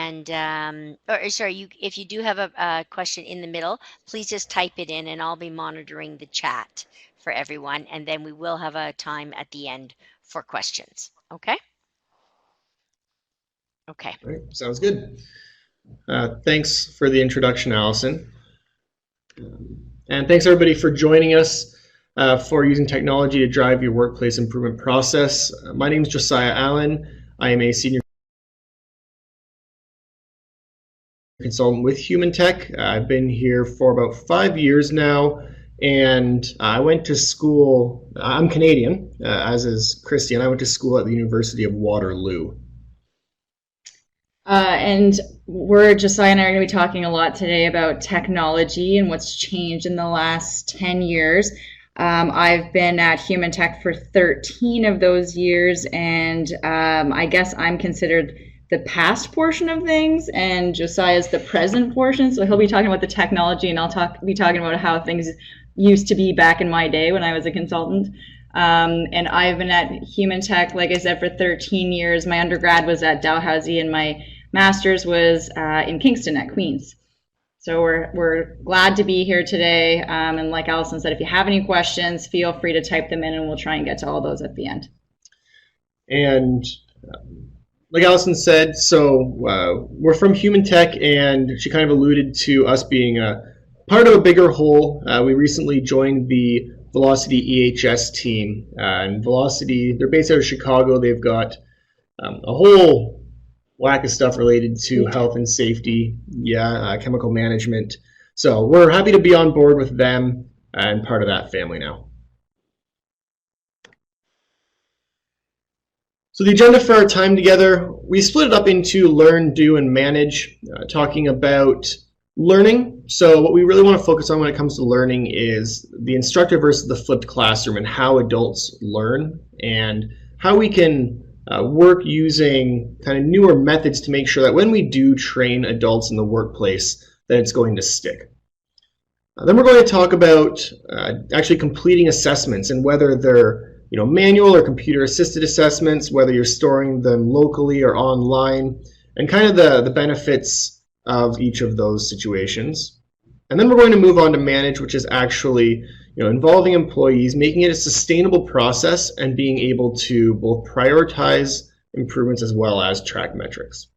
and or sorry, if you do have a question in the middle, please just type it in, and I'll be monitoring the chat for everyone, and then we will have a time at the end for questions. Okay? Okay. All right, sounds good. Thanks for the introduction, Allison. And thanks everybody for joining us for using technology to drive your workplace improvement process. My name is Josiah Allen. I am a senior consultant with HumanTech. I've been here for about 5 years now, and I went to school. I'm Canadian, as is Christy, and I went to school at the University of Waterloo. And we're Josiah and I are going to be talking a lot today about technology and what's changed in the last 10 years. I've been at HumanTech for 13 of those years, and I guess I'm considered the past portion of things, and Josiah's the present portion. So he'll be talking about the technology, and I'll be talking about how things used to be back in my day when I was a consultant. And I've been at HumanTech, like I said, for 13 years. My undergrad was at Dalhousie, and my master's was in Kingston at Queen's. So we're glad to be here today. And like Allison said, if you have any questions, feel free to type them in, and we'll try and get to all those at the end. And like Allison said, so we're from HumanTech, and she kind of alluded to us being a part of a bigger whole. We recently joined the Velocity EHS team, and Velocity, they're based out of Chicago. They've got a whole whack of stuff related to health and safety, chemical management. So we're happy to be on board with them and part of that family now. So the agenda for our time together, we split it up into learn, do, and manage, talking about learning. So what we really want to focus on when it comes to learning is the instructor versus the flipped classroom, and how adults learn, and how we can work using kind of newer methods to make sure that when we do train adults in the workplace, that it's going to stick. Then we're going to talk about actually completing assessments, and whether they're manual or computer assisted assessments, whether you're storing them locally or online, and kind of the benefits of each of those situations. And then we're going to move on to manage, which is actually involving employees, making it a sustainable process, and being able to both prioritize improvements as well as track metrics.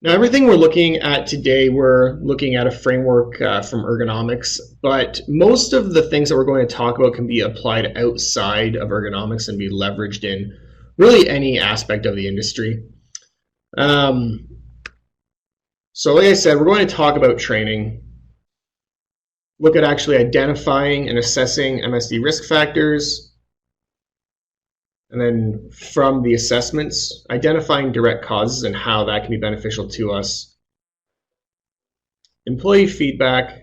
Now, everything we're looking at today, we're looking at a framework from ergonomics, but most of the things that we're going to talk about can be applied outside of ergonomics and be leveraged in really any aspect of the industry. So like I said, we're going to talk about training, look at actually identifying and assessing MSD risk factors, and then from the assessments, identifying direct causes and how that can be beneficial to us, employee feedback,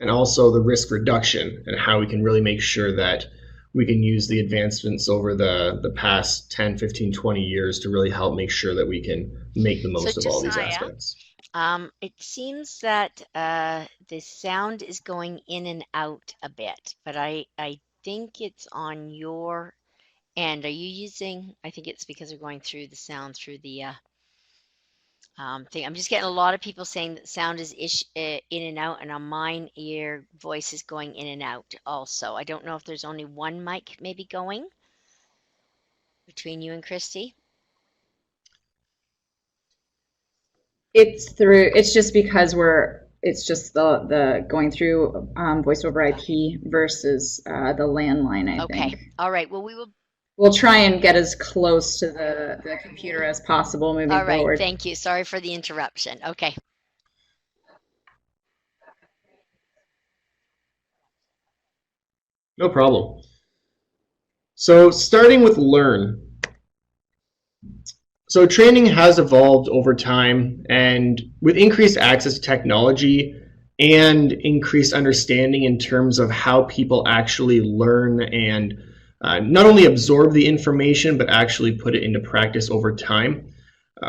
and also the risk reduction and how we can really make sure that we can use the advancements over the past 10, 15, 20 years to really help make sure that we can make the most of all these aspects. It seems that the sound is going in and out a bit, but I think it's on your end. Are you using, I think it's because we're going through the sound through the thing. I'm just getting a lot of people saying that sound is in and out, and on mine, your voice is going in and out also. I don't know if there's only one mic maybe going between you and Christy. It's just because it's just the going through voice over IP versus the landline, I think. Okay. All right. Well, we'll try and get as close to the computer as possible moving forward. All right, thank you. Sorry for the interruption. Okay. No problem. So starting with learn. So training has evolved over time, and with increased access to technology and increased understanding in terms of how people actually learn and not only absorb the information, but actually put it into practice over time.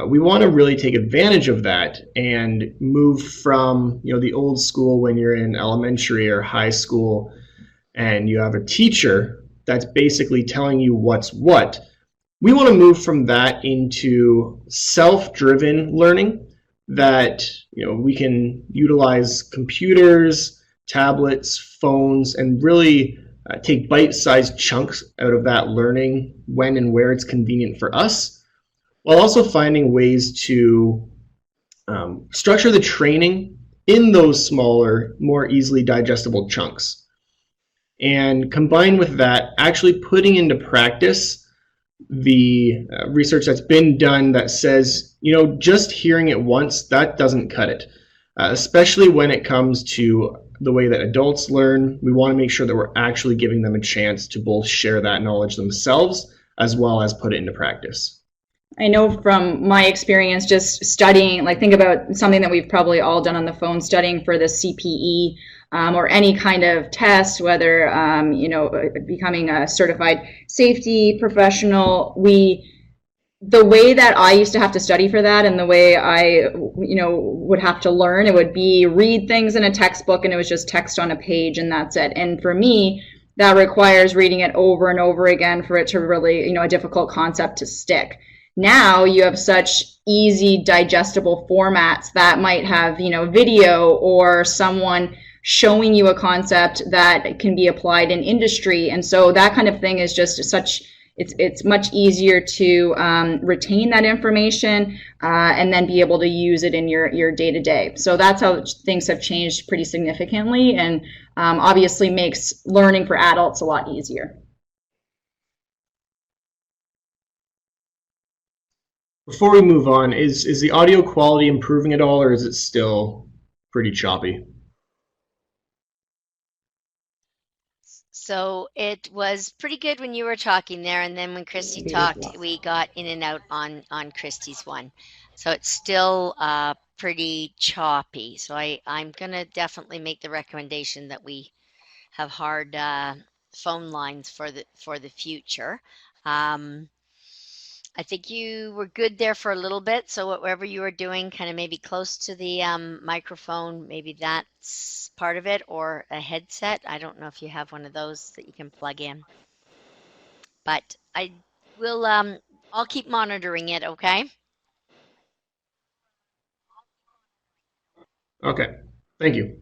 We want to really take advantage of that and move from the old school when you're in elementary or high school and you have a teacher that's basically telling you what's what, We want to move from that into self-driven learning that we can utilize computers, tablets, phones, and really take bite-sized chunks out of that learning when and where it's convenient for us, while also finding ways to structure the training in those smaller, more easily digestible chunks. And combined with that, actually putting into practice the research that's been done that says, just hearing it once, that doesn't cut it. Especially when it comes to the way that adults learn, we want to make sure that we're actually giving them a chance to both share that knowledge themselves as well as put it into practice. I know from my experience just studying, like think about something that we've probably all done on the phone, studying for the CPE or any kind of test, whether, becoming a certified safety professional. The way that I used to have to study for that and the way I, would have to learn, it would be read things in a textbook and it was just text on a page and that's it. And for me, that requires reading it over and over again for it to really, a difficult concept to stick. Now you have such easy digestible formats that might have, video or someone showing you a concept that can be applied in industry. And so that kind of thing is just it's much easier to retain that information and then be able to use it in your day-to-day. So that's how things have changed pretty significantly, and obviously makes learning for adults a lot easier. Before we move on, is the audio quality improving at all, or is it still pretty choppy? So it was pretty good when you were talking there, and then when Christy talked, we got in and out on Christy's one. So it's still pretty choppy. So I'm gonna definitely make the recommendation that we have hard phone lines for the future. I think you were good there for a little bit. So whatever you were doing, kind of maybe close to the microphone, maybe that's part of it, or a headset. I don't know if you have one of those that you can plug in. But I will, I'll keep monitoring it, okay? Okay, thank you.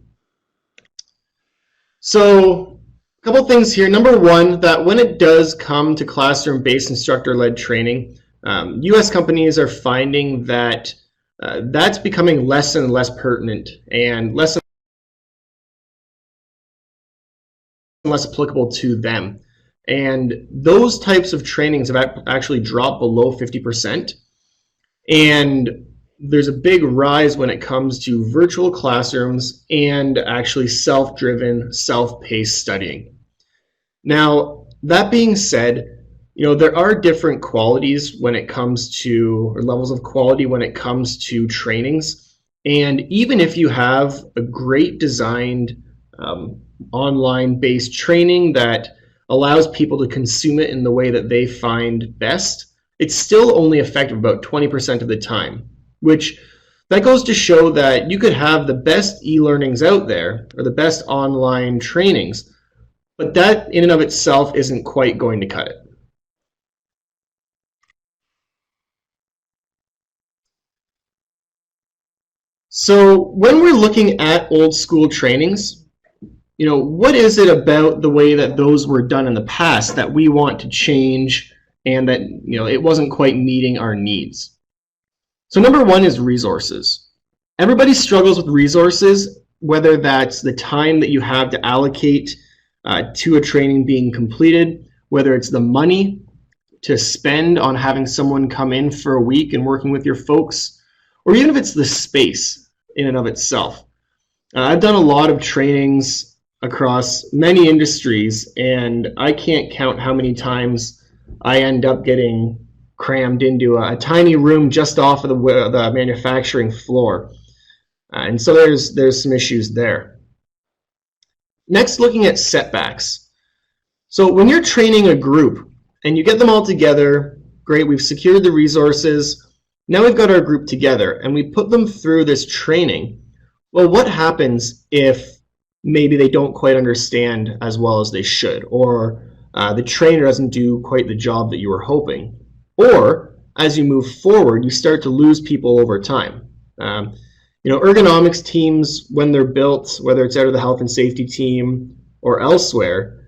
So a couple things here. Number one, that when it does come to classroom-based instructor-led training, U.S. companies are finding that that's becoming less and less pertinent and less and less applicable to them. And those types of trainings have actually dropped below 50%. And there's a big rise when it comes to virtual classrooms and actually self-driven, self-paced studying. Now, that being said, there are different qualities when it comes to, or levels of quality when it comes to trainings. And even if you have a great designed online-based training that allows people to consume it in the way that they find best, it's still only effective about 20% of the time, which that goes to show that you could have the best e-learnings out there or the best online trainings, but that in and of itself isn't quite going to cut it. So when we're looking at old school trainings, what is it about the way that those were done in the past that we want to change and that, it wasn't quite meeting our needs? So number one is resources. Everybody struggles with resources, whether that's the time that you have to allocate to a training being completed, whether it's the money to spend on having someone come in for a week and working with your folks, or even if it's the space in and of itself. I've done a lot of trainings across many industries, and I can't count how many times I end up getting crammed into a tiny room just off of the manufacturing floor. And so there's some issues there. Next, looking at setbacks. So when you're training a group and you get them all together, great, we've secured the resources. Now we've got our group together and we put them through this training. Well, what happens if maybe they don't quite understand as well as they should, or the trainer doesn't do quite the job that you were hoping? Or as you move forward, you start to lose people over time. Ergonomics teams, when they're built, whether it's out of the health and safety team or elsewhere,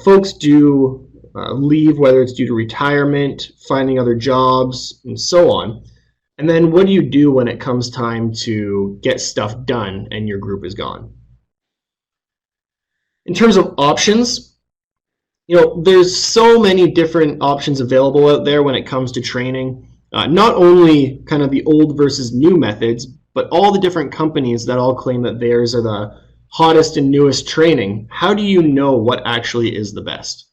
folks do leave, whether it's due to retirement, finding other jobs, and so on. And then what do you do when it comes time to get stuff done and your group is gone? In terms of options, there's so many different options available out there when it comes to training. Not only kind of the old versus new methods, but all the different companies that all claim that theirs are the hottest and newest training. How do you know what actually is the best?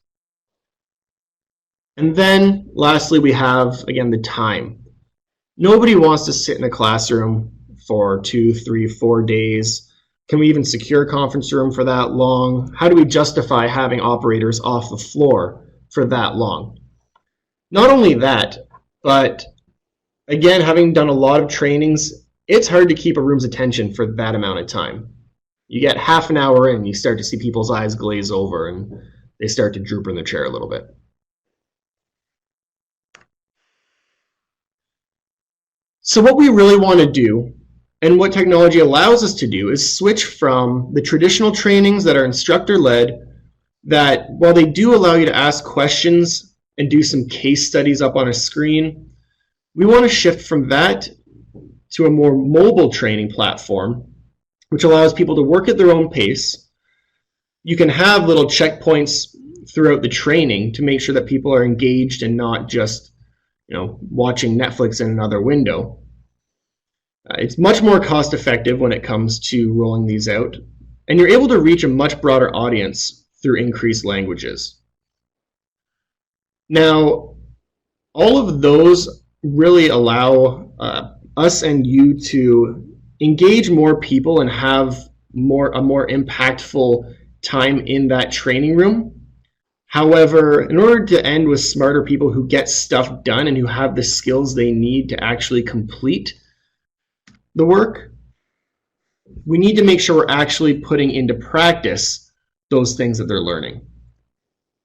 And then lastly, we have, again, the time. Nobody wants to sit in a classroom for 2, 3, 4 days. Can we even secure a conference room for that long? How do we justify having operators off the floor for that long? Not only that, but again, having done a lot of trainings, it's hard to keep a room's attention for that amount of time. You get half an hour in, you start to see people's eyes glaze over and they start to droop in their chair a little bit. So what we really want to do, and what technology allows us to do, is switch from the traditional trainings that are instructor-led, that while they do allow you to ask questions and do some case studies up on a screen, we want to shift from that to a more mobile training platform, which allows people to work at their own pace. You can have little checkpoints throughout the training to make sure that people are engaged and not just watching Netflix in another window. It's much more cost effective when it comes to rolling these out, and you're able to reach a much broader audience through increased languages. Now, all of those really allow us and you to engage more people and have a more impactful time in that training room. However, in order to end with smarter people who get stuff done and who have the skills they need to actually complete the work, we need to make sure we're actually putting into practice those things that they're learning.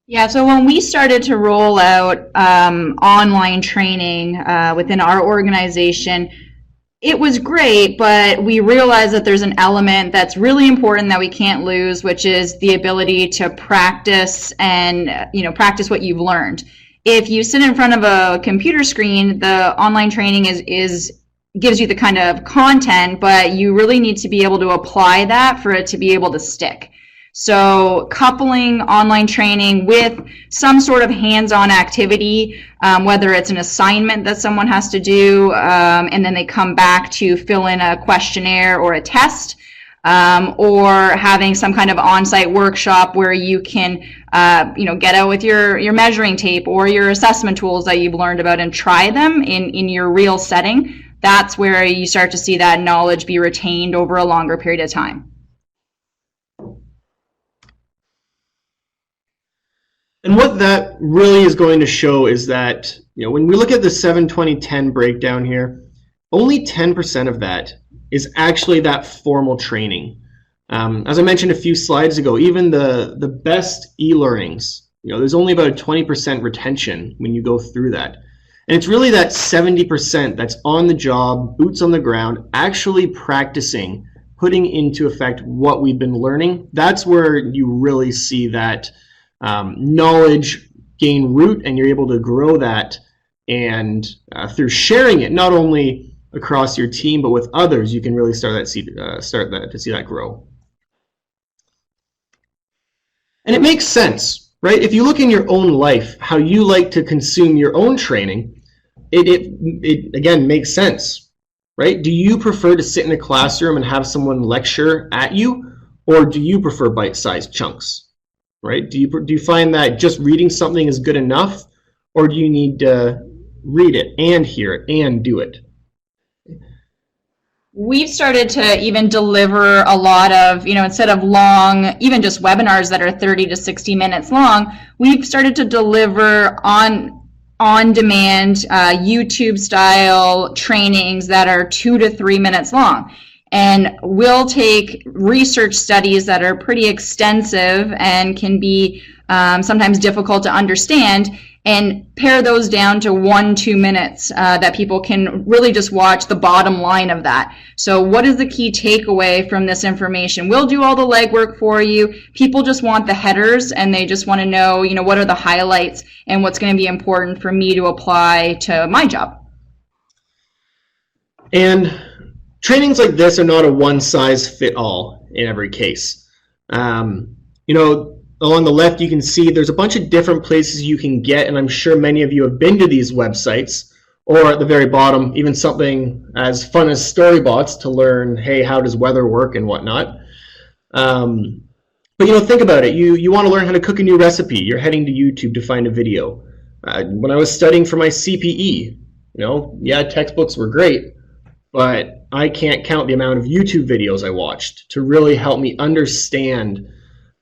Yeah, so when we started to roll out online training within our organization, it was great, but we realized that there's an element that's really important that we can't lose, which is the ability to practice and practice what you've learned. If you sit in front of a computer screen, the online training gives you the kind of content, but you really need to be able to apply that for it to be able to stick. So coupling online training with some sort of hands-on activity, whether it's an assignment that someone has to do, and then they come back to fill in a questionnaire or a test, or having some kind of on-site workshop where you can, get out with your measuring tape or your assessment tools that you've learned about and try them in your real setting. That's where you start to see that knowledge be retained over a longer period of time. And what that really is going to show is that, when we look at the 7-20-10 breakdown here, only 10% of that is actually that formal training. As I mentioned a few slides ago, even the best e-learnings, there's only about a 20% retention when you go through that. And it's really that 70% that's on the job, boots on the ground, actually practicing, putting into effect what we've been learning. That's where you really see that knowledge gain root, and you're able to grow that, and through sharing it not only across your team but with others, you can really start to see that grow. And it makes sense, right? If you look in your own life, how you like to consume your own training, it again makes sense, right? Do you prefer to sit in a classroom and have someone lecture at you, or do you prefer bite-sized chunks? Right? Do you find that just reading something is good enough, or do you need to read it and hear it and do it? We've started to even deliver a lot of, instead of long, even just webinars that are 30 to 60 minutes long, we've started to deliver on-demand YouTube style trainings that are 2 to 3 minutes long. And we'll take research studies that are pretty extensive and can be sometimes difficult to understand, and pare those down to 1-2 minutes that people can really just watch the bottom line of that. So what is the key takeaway from this information? We'll do all the legwork for you. People just want the headers, and they just want to know, what are the highlights and what's going to be important for me to apply to my job. And trainings like this are not a one-size-fit-all in every case. Along the left, you can see there's a bunch of different places you can get, and I'm sure many of you have been to these websites, or at the very bottom, even something as fun as Storybots to learn, hey, how does weather work and whatnot. But think about it. You want to learn how to cook a new recipe. You're heading to YouTube to find a video. When I was studying for my CPE, textbooks were great, but I can't count the amount of YouTube videos I watched to really help me understand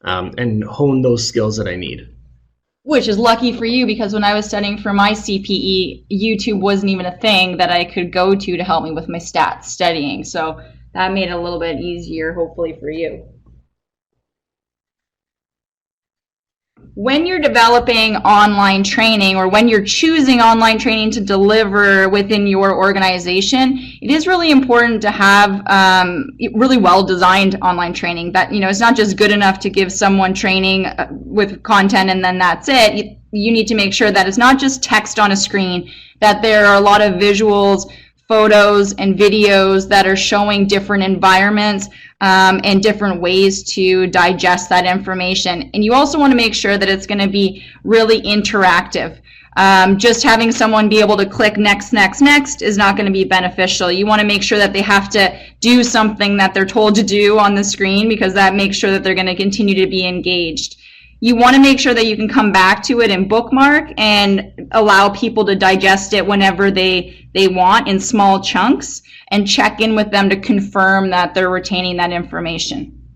and hone those skills that I need. Which is lucky for you, because when I was studying for my CPE, YouTube wasn't even a thing that I could go to help me with my stats studying. So that made it a little bit easier, hopefully, for you. When you're developing online training, or when you're choosing online training to deliver within your organization, it is really important to have really well-designed online training. That it's not just good enough to give someone training with content and then that's it. You need to make sure that it's not just text on a screen, that there are a lot of visuals, photos, and videos that are showing different environments and different ways to digest that information. And you also want to make sure that it's going to be really interactive. Just having someone be able to click next, next, next is not going to be beneficial. You want to make sure that they have to do something that they're told to do on the screen, because that makes sure that they're going to continue to be engaged. You want to make sure that you can come back to it and bookmark and allow people to digest it whenever they want in small chunks, and check in with them to confirm that they're retaining that information.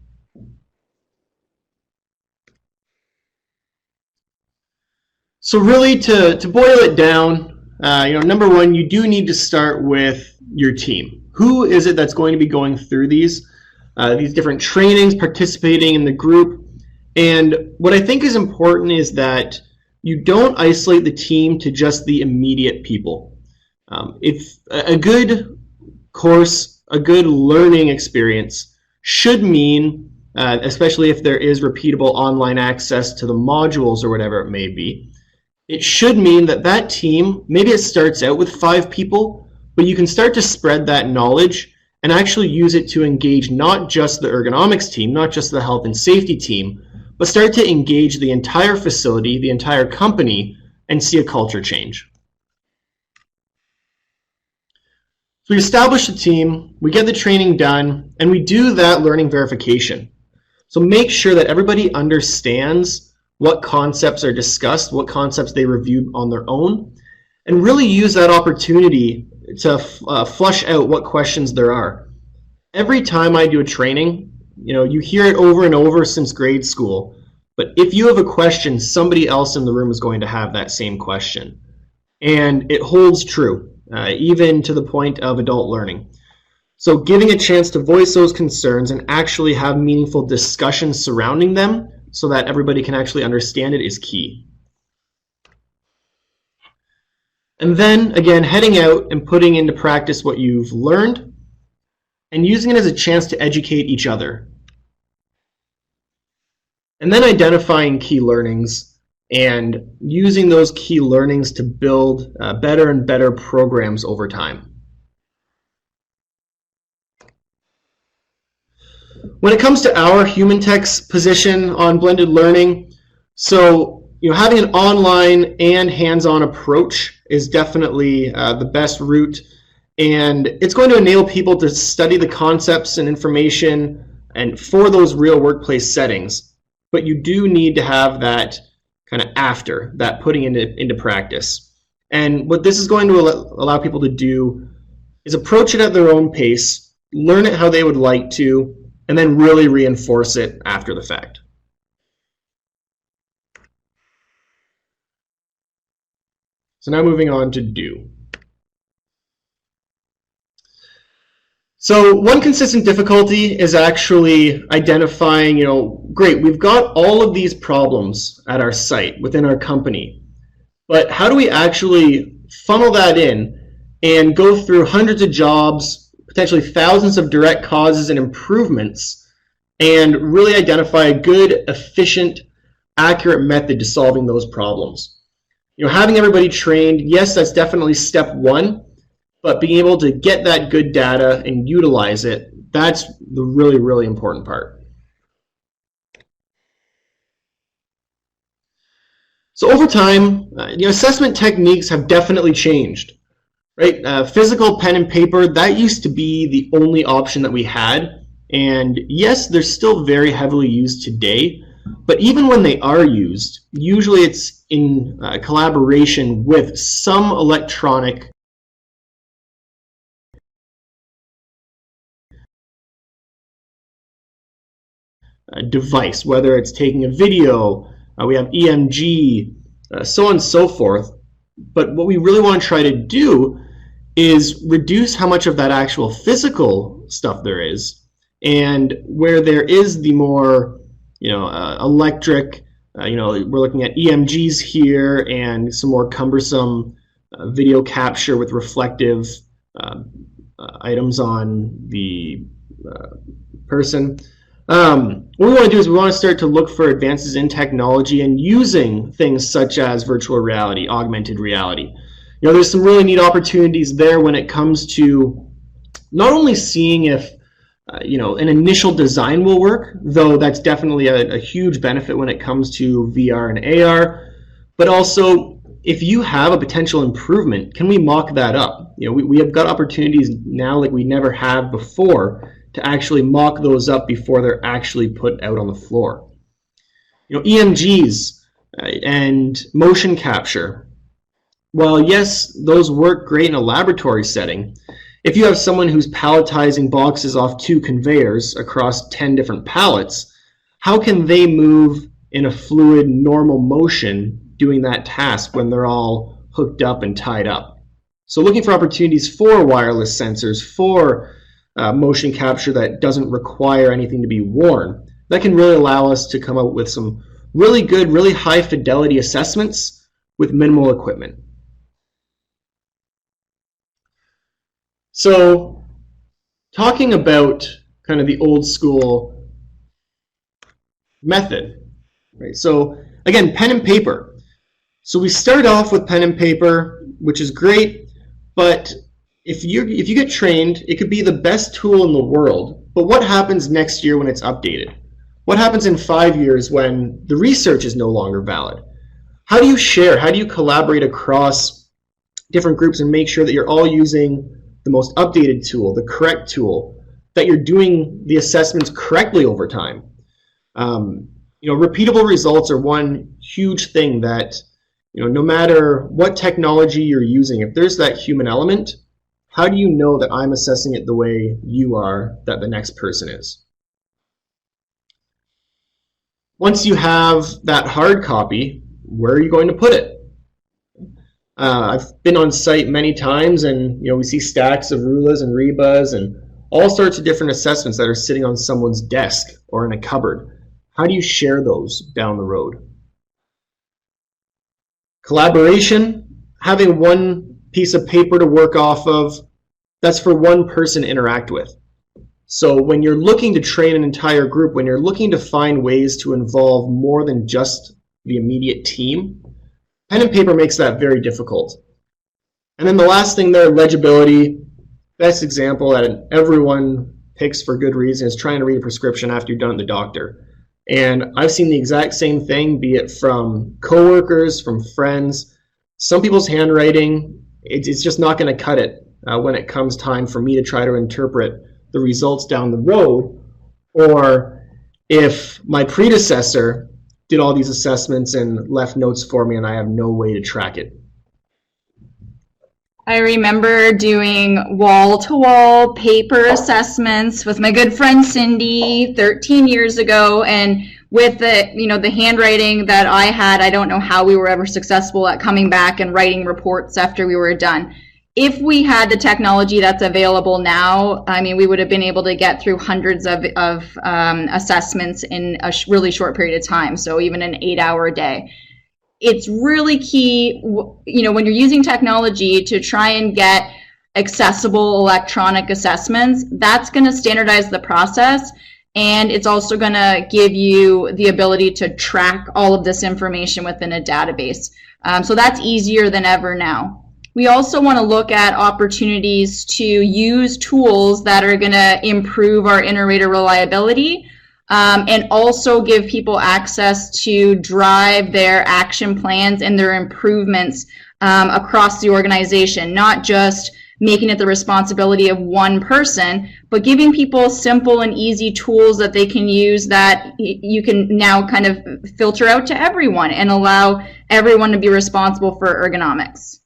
So really, to boil it down, number one, you do need to start with your team. Who is it that's going to be going through these different trainings, participating in the group? And what I think is important is that you don't isolate the team to just the immediate people. If a good course, a good learning experience should mean, especially if there is repeatable online access to the modules or whatever it may be, it should mean that team, maybe it starts out with 5 people, but you can start to spread that knowledge and actually use it to engage not just the ergonomics team, not just the health and safety team, but start to engage the entire facility, the entire company, and see a culture change. So we establish a team, we get the training done, and we do that learning verification. So make sure that everybody understands what concepts are discussed, what concepts they reviewed on their own, and really use that opportunity to flush out what questions there are. Every time I do a training, you hear it over and over since grade school, but if you have a question, somebody else in the room is going to have that same question. And it holds true, even to the point of adult learning. So giving a chance to voice those concerns and actually have meaningful discussions surrounding them so that everybody can actually understand it is key. And then, again, heading out and putting into practice what you've learned and using it as a chance to educate each other. And then identifying key learnings and using those key learnings to build better and better programs over time. When it comes to our Human-Tech's position on blended learning, so having an online and hands-on approach is definitely the best route, and it's going to enable people to study the concepts and information and for those real workplace settings. But you do need to have that kind of after, that putting into practice. And what this is going to allow people to do is approach it at their own pace, learn it how they would like to, and then really reinforce it after the fact. So now moving on to do. So one consistent difficulty is actually identifying, great, we've got all of these problems at our site, within our company, But how do we actually funnel that in and go through hundreds of jobs, potentially thousands of direct causes and improvements, and really identify a good, efficient, accurate method to solving those problems? Having everybody trained, yes, that's definitely step one, but being able to get that good data and utilize it, that's the really, really important part. So over time, assessment techniques have definitely changed, right? Physical pen and paper, that used to be the only option that we had. And yes, they're still very heavily used today, but even when they are used, usually it's in collaboration with some electronic device, whether it's taking a video, we have EMG, so on and so forth. But what we really want to try to do is reduce how much of that actual physical stuff there is, and where there is the more electric, we're looking at EMGs here and some more cumbersome video capture with reflective items on the person. What we want to do is we want to start to look for advances in technology and using things such as virtual reality, augmented reality. There's some really neat opportunities there when it comes to not only seeing if an initial design will work, though that's definitely a huge benefit when it comes to VR and AR, but also if you have a potential improvement, can we mock that up? We have got opportunities now like we never have before to actually mock those up before they're actually put out on the floor. EMGs and motion capture, while yes, those work great in a laboratory setting, if you have someone who's palletizing boxes off 2 conveyors across 10 different pallets, how can they move in a fluid, normal motion doing that task when they're all hooked up and tied up? So looking for opportunities for wireless sensors, for motion capture that doesn't require anything to be worn, that can really allow us to come up with some really good, really high fidelity assessments with minimal equipment. So talking about kind of the old school method, right? So again, pen and paper. So we start off with pen and paper, which is great, but if you get trained, it could be the best tool in the world, but what happens next year when it's updated? What happens in 5 years when the research is no longer valid? How do you share? How do you collaborate across different groups and make sure that you're all using the most updated tool, the correct tool, that you're doing the assessments correctly over time? Repeatable results are one huge thing that, no matter what technology you're using, if there's that human element, how do you know that I'm assessing it the way you are, that the next person is? Once you have that hard copy, where are you going to put it? I've been on site many times, and we see stacks of Rulas and Rebas and all sorts of different assessments that are sitting on someone's desk or in a cupboard. How do you share those down the road? Collaboration, having one piece of paper to work off of, that's for one person to interact with. So when you're looking to train an entire group, when you're looking to find ways to involve more than just the immediate team, pen and paper makes that very difficult. And then the last thing there, legibility. Best example that everyone picks for good reason is trying to read a prescription after you're done at the doctor. And I've seen the exact same thing, be it from coworkers, from friends. Some people's handwriting, it's just not going to cut it when it comes time for me to try to interpret the results down the road, or if my predecessor did all these assessments and left notes for me and I have no way to track it. I remember doing wall-to-wall paper assessments with my good friend Cindy 13 years ago, and with the handwriting that I had, I don't know how we were ever successful at coming back and writing reports after we were done. If we had the technology that's available now, I mean, we would have been able to get through hundreds of assessments in a really short period of time, so even an 8-hour day. it's really key, when you're using technology to try and get accessible electronic assessments, that's going to standardize the process. And it's also going to give you the ability to track all of this information within a database. So that's easier than ever now. We also want to look at opportunities to use tools that are going to improve our inter-rater reliability, and also give people access to drive their action plans and their improvements across the organization, not just making it the responsibility of one person, but giving people simple and easy tools that they can use that you can now kind of filter out to everyone and allow everyone to be responsible for ergonomics.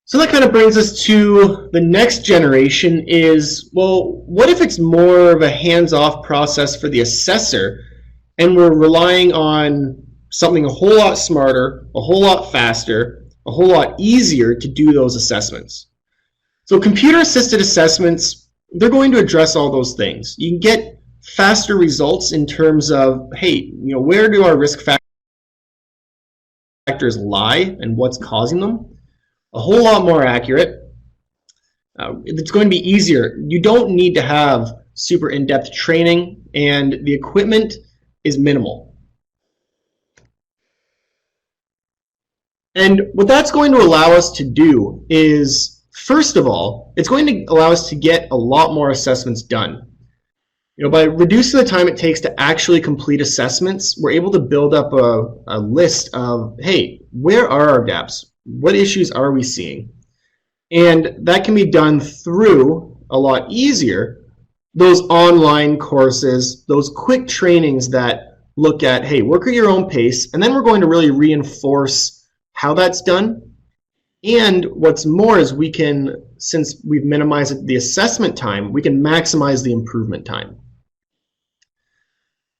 So that kind of brings us to the next generation is, well, what if it's more of a hands-off process for the assessor and we're relying on something a whole lot smarter, a whole lot faster, a whole lot easier to do those assessments? So computer-assisted assessments, they're going to address all those things. You can get faster results in terms of, hey, where do our risk factors lie and what's causing them? A whole lot more accurate. It's going to be easier. You don't need to have super in-depth training, and the equipment is minimal. And what that's going to allow us to do is, first of all, it's going to allow us to get a lot more assessments done. By reducing the time it takes to actually complete assessments, we're able to build up a list of, hey, where are our gaps? What issues are we seeing? And that can be done through, a lot easier, those online courses, those quick trainings that look at, hey, work at your own pace, and then we're going to really reinforce how that's done. And what's more is we can, since we've minimized the assessment time, we can maximize the improvement time.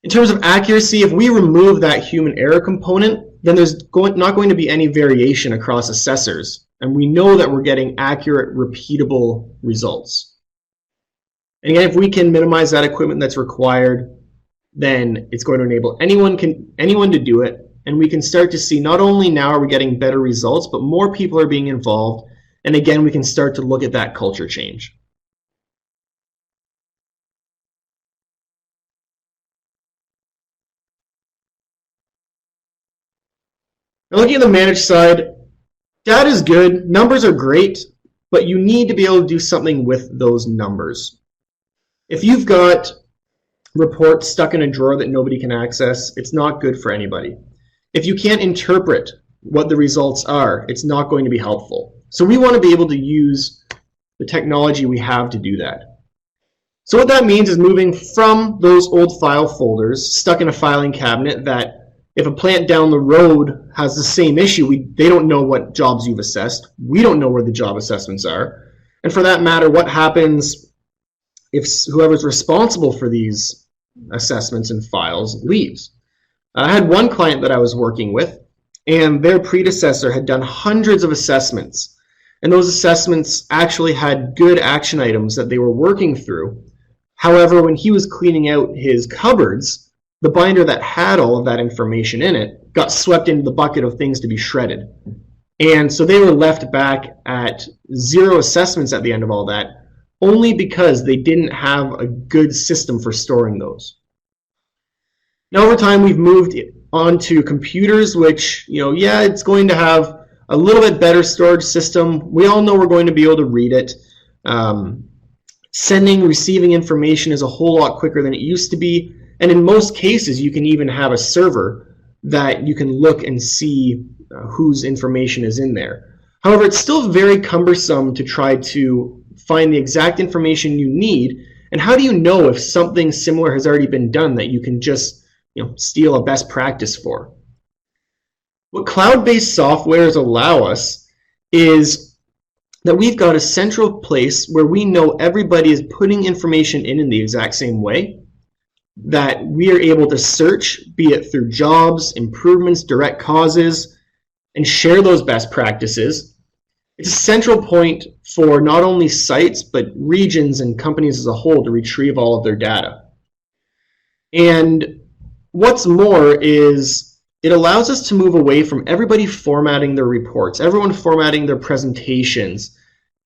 In terms of accuracy, if we remove that human error component, then there's not going to be any variation across assessors. And we know that we're getting accurate, repeatable results. And again, if we can minimize that equipment that's required, then it's going to enable anyone to do it. And we can start to see not only now are we getting better results, but more people are being involved. And again, we can start to look at that culture change. Now, looking at the managed side, data is good, numbers are great, but you need to be able to do something with those numbers. If you've got reports stuck in a drawer that nobody can access, it's not good for anybody. If you can't interpret what the results are, it's not going to be helpful. So we want to be able to use the technology we have to do that. So what that means is moving from those old file folders stuck in a filing cabinet that if a plant down the road has the same issue, they don't know what jobs you've assessed. We don't know where the job assessments are. And for that matter, what happens if whoever's responsible for these assessments and files leaves? I had one client that I was working with, and their predecessor had done hundreds of assessments. And those assessments actually had good action items that they were working through. However, when he was cleaning out his cupboards, the binder that had all of that information in it got swept into the bucket of things to be shredded. And so they were left back at 0 assessments at the end of all that, only because they didn't have a good system for storing those. Now over time we've moved on to computers, which, it's going to have a little bit better storage system. We all know we're going to be able to read it. Sending, receiving information is a whole lot quicker than it used to be. And in most cases, you can even have a server that you can look and see whose information is in there. However, it's still very cumbersome to try to find the exact information you need. And how do you know if something similar has already been done that you can just steal a best practice for? What cloud-based softwares allow us is that we've got a central place where we know everybody is putting information in the exact same way, that we are able to search, be it through jobs, improvements, direct causes, and share those best practices. It's a central point for not only sites, but regions and companies as a whole to retrieve all of their data. And what's more is it allows us to move away from everybody formatting their reports, everyone formatting their presentations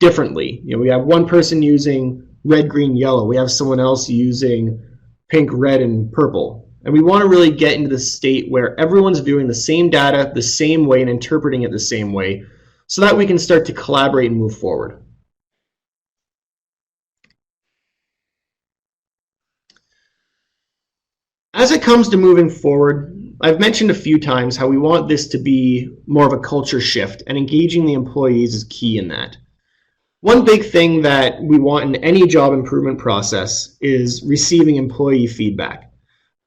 differently. We have one person using red, green, yellow. We have someone else using pink, red, and purple. And we want to really get into the state where everyone's viewing the same data the same way and interpreting it the same way so that we can start to collaborate and move forward. As it comes to moving forward, I've mentioned a few times how we want this to be more of a culture shift, and engaging the employees is key in that. One big thing that we want in any job improvement process is receiving employee feedback,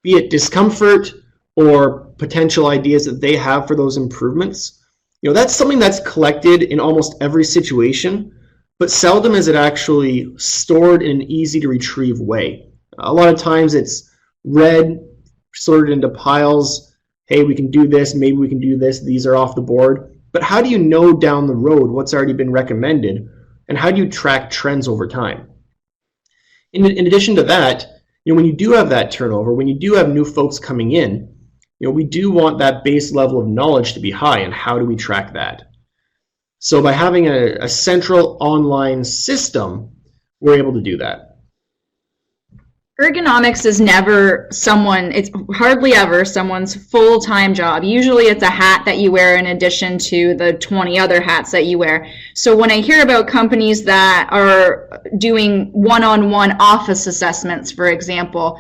be it discomfort or potential ideas that they have for those improvements. That's something that's collected in almost every situation, but seldom is it actually stored in an easy to retrieve way. A lot of times it's read, sorted into piles. Hey, we can do this, maybe we can do this, these are off the board. But how do you know down the road what's already been recommended, and how do you track trends over time? In addition to that, when you do have that turnover, when you do have new folks coming in, we do want that base level of knowledge to be high, and how do we track that? So by having a central online system, we're able to do that. Ergonomics is never it's hardly ever someone's full-time job. Usually it's a hat that you wear in addition to the 20 other hats that you wear. So when I hear about companies that are doing one-on-one office assessments, for example,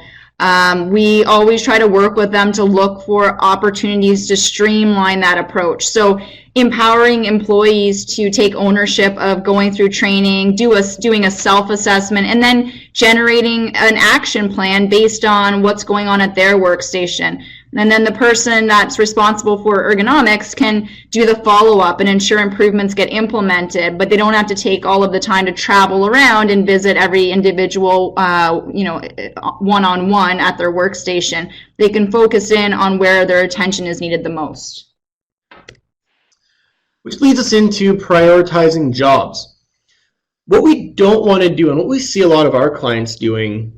we always try to work with them to look for opportunities to streamline that approach. So empowering employees to take ownership of going through training, doing a self-assessment, and then generating an action plan based on what's going on at their workstation. And then the person that's responsible for ergonomics can do the follow-up and ensure improvements get implemented, but they don't have to take all of the time to travel around and visit every individual, one-on-one at their workstation. They can focus in on where their attention is needed the most. Which leads us into prioritizing jobs. What we don't want to do, and what we see a lot of our clients doing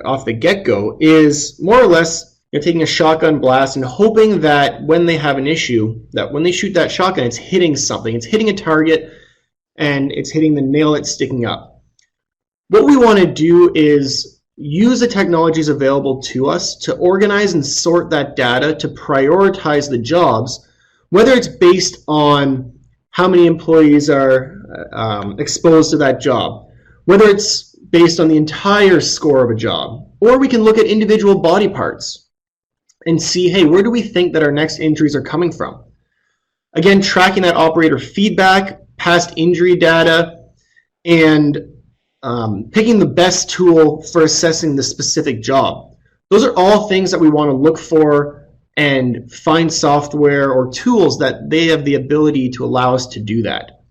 off the get-go, is more or less taking a shotgun blast and hoping that when they have an issue, that when they shoot that shotgun, it's hitting something. It's hitting a target, and it's hitting the nail that's sticking up. What we want to do is use the technologies available to us to organize and sort that data to prioritize the jobs, whether it's based on how many employees are exposed to that job, whether it's based on the entire score of a job, or we can look at individual body parts and see, hey, where do we think that our next injuries are coming from? Again, tracking that operator feedback, past injury data, and picking the best tool for assessing the specific job. Those are all things that we want to look for and find software or tools that they have the ability to allow us to do that.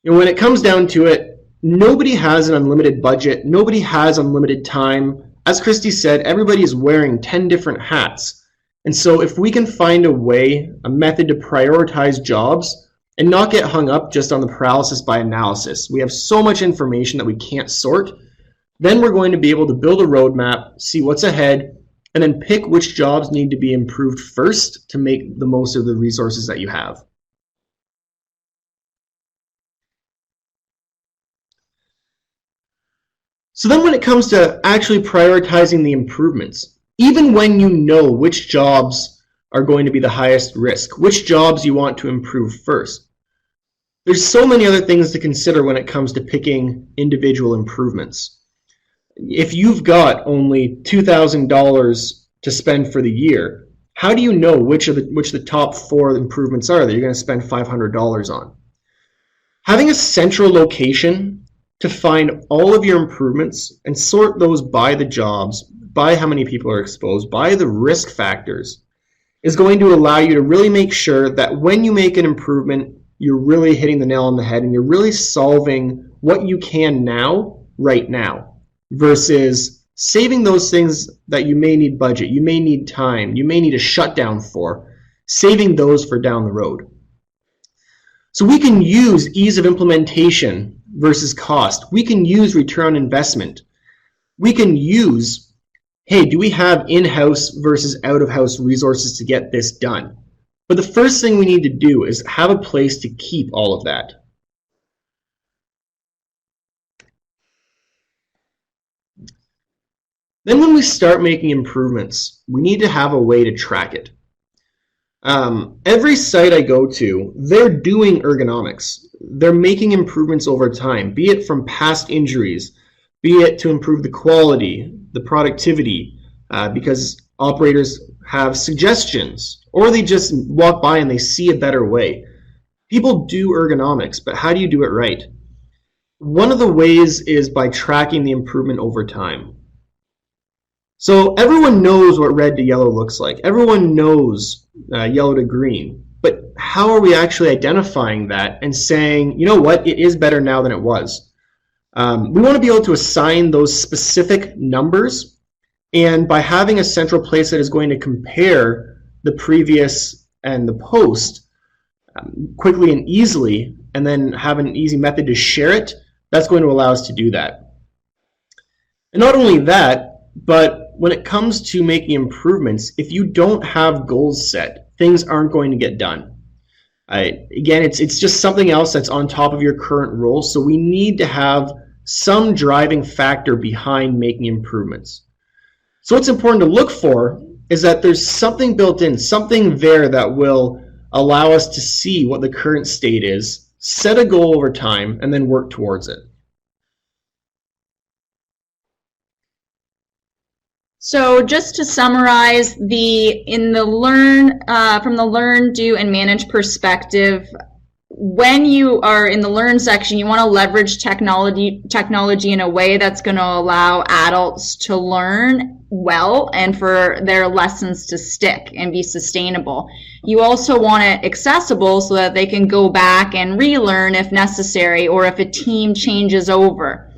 When it comes down to it, nobody has an unlimited budget. Nobody has unlimited time. As Christy said, everybody is wearing 10 different hats. And so if we can find a way, a method to prioritize jobs and not get hung up just on the paralysis by analysis, we have so much information that we can't sort, then we're going to be able to build a roadmap, see what's ahead, and then pick which jobs need to be improved first to make the most of the resources that you have. So then when it comes to actually prioritizing the improvements, even when you know which jobs are going to be the highest risk, which jobs you want to improve first, there's so many other things to consider when it comes to picking individual improvements. If you've got only $2,000 to spend for the year, how do you know which the top 4 improvements are that you're going to spend $500 on? Having a central location to find all of your improvements and sort those by the jobs, by how many people are exposed, by the risk factors, is going to allow you to really make sure that when you make an improvement, you're really hitting the nail on the head and you're really solving what you can now, right now, versus saving those things that you may need budget, you may need time, you may need a shutdown for, saving those for down the road. So we can use ease of implementation versus cost. We can use return on investment. We can use, hey, do we have in-house versus out-of-house resources to get this done? But the first thing we need to do is have a place to keep all of that. Then when we start making improvements, we need to have a way to track it. Every site I go to, they're doing ergonomics. They're making improvements over time, be it from past injuries, be it to improve the quality, the productivity, because operators have suggestions, or they just walk by and they see a better way. People do ergonomics, but how do you do it right? One of the ways is by tracking the improvement over time. So everyone knows what red to yellow looks like. Everyone knows yellow to green. But how are we actually identifying that and saying, you know what, it is better now than it was? We want to be able to assign those specific numbers, and by having a central place that is going to compare the previous and the post quickly and easily, and then have an easy method to share it, that's going to allow us to do that. And not only that, but when it comes to making improvements, if you don't have goals set, things aren't going to get done. Again, it's just something else that's on top of your current role, so we need to have some driving factor behind making improvements. So what's important to look for is that there's something built in, something there that will allow us to see what the current state is, set a goal over time, and then work towards it. So just to summarize, from the learn, do, and manage perspective, when you are in the learn section, you want to leverage technology in a way that's going to allow adults to learn well and for their lessons to stick and be sustainable. You also want it accessible so that they can go back and relearn if necessary, or if a team changes over.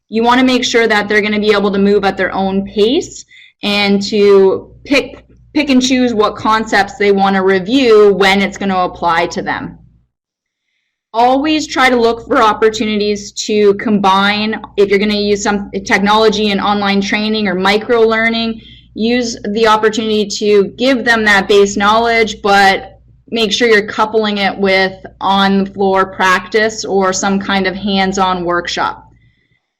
You want to make sure that they're going to be able to move at their own pace and to pick and choose what concepts they want to review when it's going to apply to them. Always try to look for opportunities to combine, if you're going to use some technology and online training or micro learning, use the opportunity to give them that base knowledge, but make sure you're coupling it with on-the-floor practice or some kind of hands-on workshop.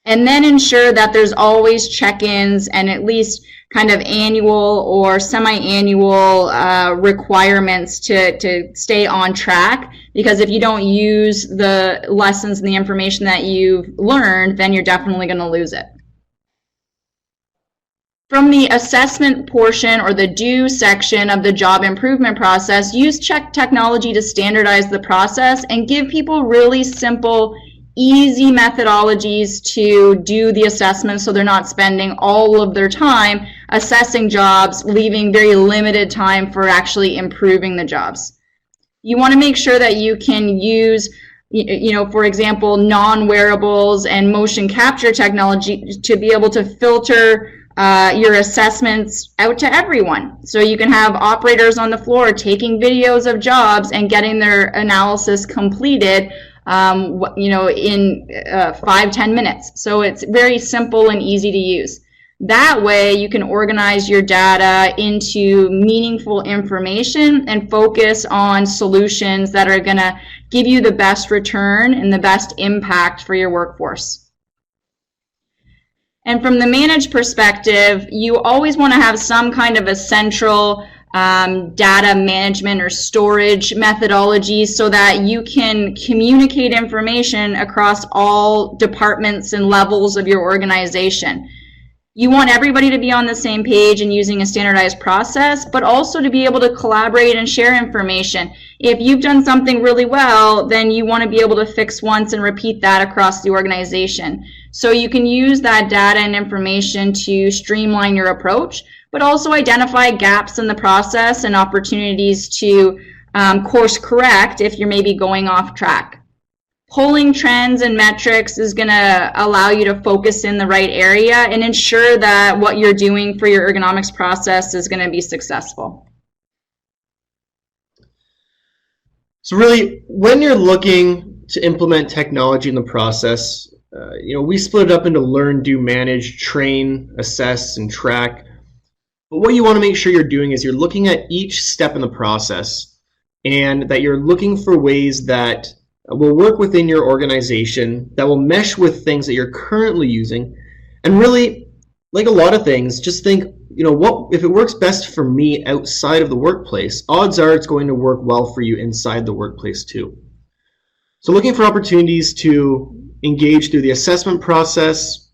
And then ensure that there's always check-ins and at least kind of annual or semi-annual requirements to stay on track, because if you don't use the lessons and the information that you've learned, then you're definitely going to lose it. From the assessment portion or the do section of the job improvement process, use technology to standardize the process and give people really simple, easy methodologies to do the assessment, so they're not spending all of their time assessing jobs, leaving very limited time for actually improving the jobs. You want to make sure that you can use, for example, non-wearables and motion capture technology to be able to filter your assessments out to everyone. So you can have operators on the floor taking videos of jobs and getting their analysis completed in 5-10 minutes. So it's very simple and easy to use. That way you can organize your data into meaningful information and focus on solutions that are going to give you the best return and the best impact for your workforce. And from the managed perspective, you always want to have some kind of a central data management or storage methodology so that you can communicate information across all departments and levels of your organization. You want everybody to be on the same page and using a standardized process, but also to be able to collaborate and share information. If you've done something really well, then you want to be able to fix once and repeat that across the organization. So you can use that data and information to streamline your approach, but also identify gaps in the process and opportunities to course correct if you're maybe going off track. Pulling trends and metrics is going to allow you to focus in the right area and ensure that what you're doing for your ergonomics process is going to be successful. So really, when you're looking to implement technology in the process, we split it up into learn, do, manage, train, assess, and track. But what you want to make sure you're doing is you're looking at each step in the process and that you're looking for ways that will work within your organization, that will mesh with things that you're currently using. And really, like a lot of things, just think, what if it works best for me outside of the workplace, odds are it's going to work well for you inside the workplace too. So looking for opportunities to engage through the assessment process,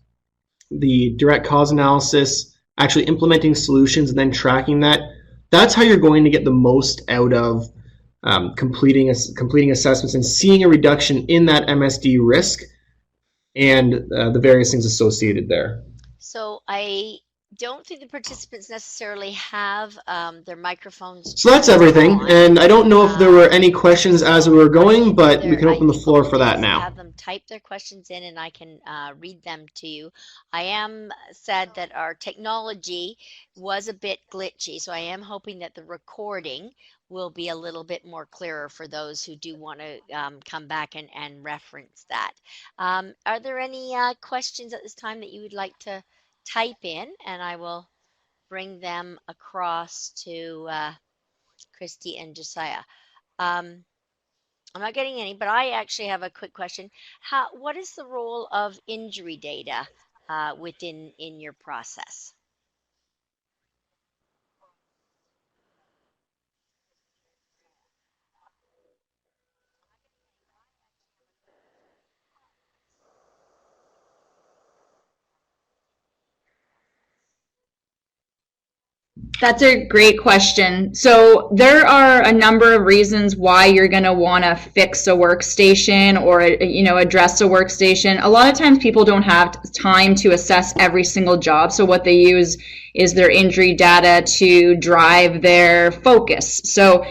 the direct cause analysis, actually implementing solutions and then tracking that, that's how you're going to get the most out of completing assessments and seeing a reduction in that MSD risk and the various things associated there. So I don't think the participants necessarily have their microphones So that's turned everything, on. and I don't know if there were any questions as we were going, but we can open the floor for that now. Have them type their questions in and I can read them to you. I am sad that our technology was a bit glitchy, so I am hoping that the recording will be a little bit more clearer for those who do want to come back and reference that. Are there any questions at this time that you would like to type in, and I will bring them across to Christy and Josiah. I'm not getting any, but I actually have a quick question. What is the role of injury data within your process? That's a great question. So there are a number of reasons why you're going to want to fix a workstation or, address a workstation. A lot of times people don't have time to assess every single job. So what they use is their injury data to drive their focus. So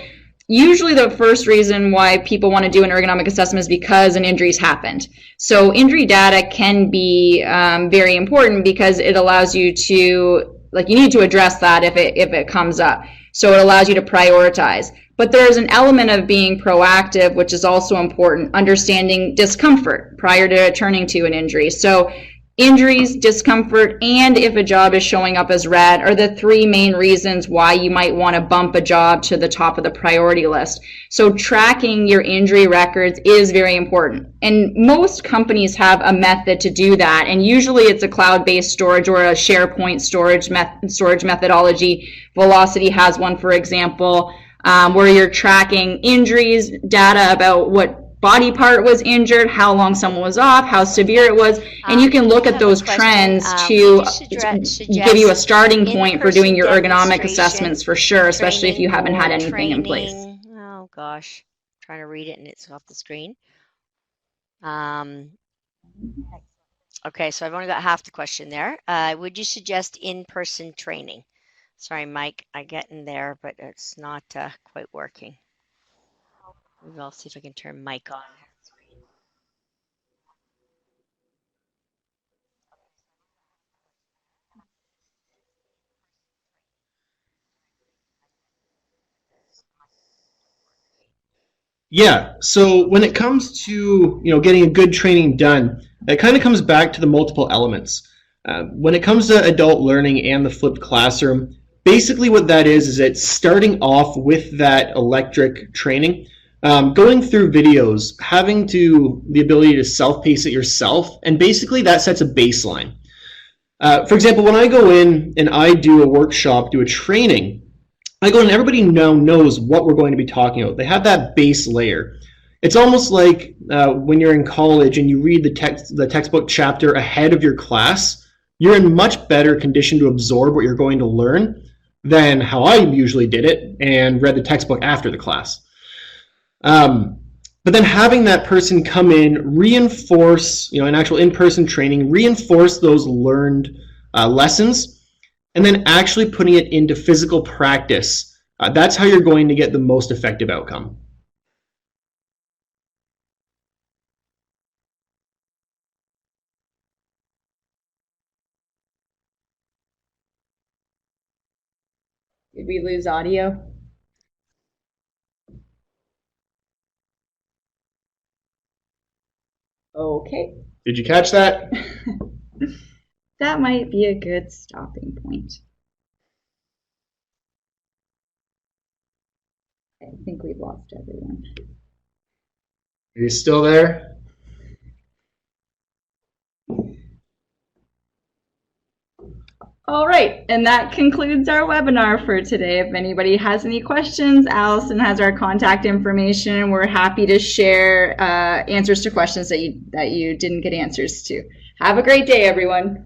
usually the first reason why people want to do an ergonomic assessment is because an injury's happened. So injury data can be very important because it allows you to, you need to address that if it comes up. So it allows you to prioritize. But there's an element of being proactive, which is also important, understanding discomfort prior to turning to an injury. So injuries, discomfort, and if a job is showing up as red are the three main reasons why you might want to bump a job to the top of the priority list. So tracking your injury records is very important. And most companies have a method to do that. And usually it's a cloud-based storage or a SharePoint storage methodology. Velocity has one, for example, where you're tracking injuries, data about what body part was injured, how long someone was off, how severe it was, and you can look at those trends to give you a starting point for doing your ergonomic assessments for sure, especially if you haven't had anything in place. Oh gosh, I'm trying to read it and it's off the screen. Okay, so I've only got half the question there. Would you suggest in-person training? Sorry, Mike, I get in there, but it's not quite working. Maybe I'll see if I can turn Mike on. Yeah, so when it comes to getting a good training done, it kind of comes back to the multiple elements. When it comes to adult learning and the flipped classroom, basically what that is it's starting off with that electric training. Going through videos, having the ability to self-pace it yourself, and basically that sets a baseline. For example, when I go in and I do a workshop, do a training, I go in and everybody now knows what we're going to be talking about. They have that base layer. It's almost like when you're in college and you read the textbook chapter ahead of your class, you're in much better condition to absorb what you're going to learn than how I usually did it and read the textbook after the class. But then having that person come in, reinforce, an actual in-person training, reinforce those learned lessons, and then actually putting it into physical practice. That's how you're going to get the most effective outcome. Did we lose audio? Okay. Did you catch that? That might be a good stopping point. I think we've lost everyone. Are you still there? All right, and that concludes our webinar for today. If anybody has any questions, Allison has our contact information. We're happy to share answers to questions that you didn't get answers to. Have a great day, everyone.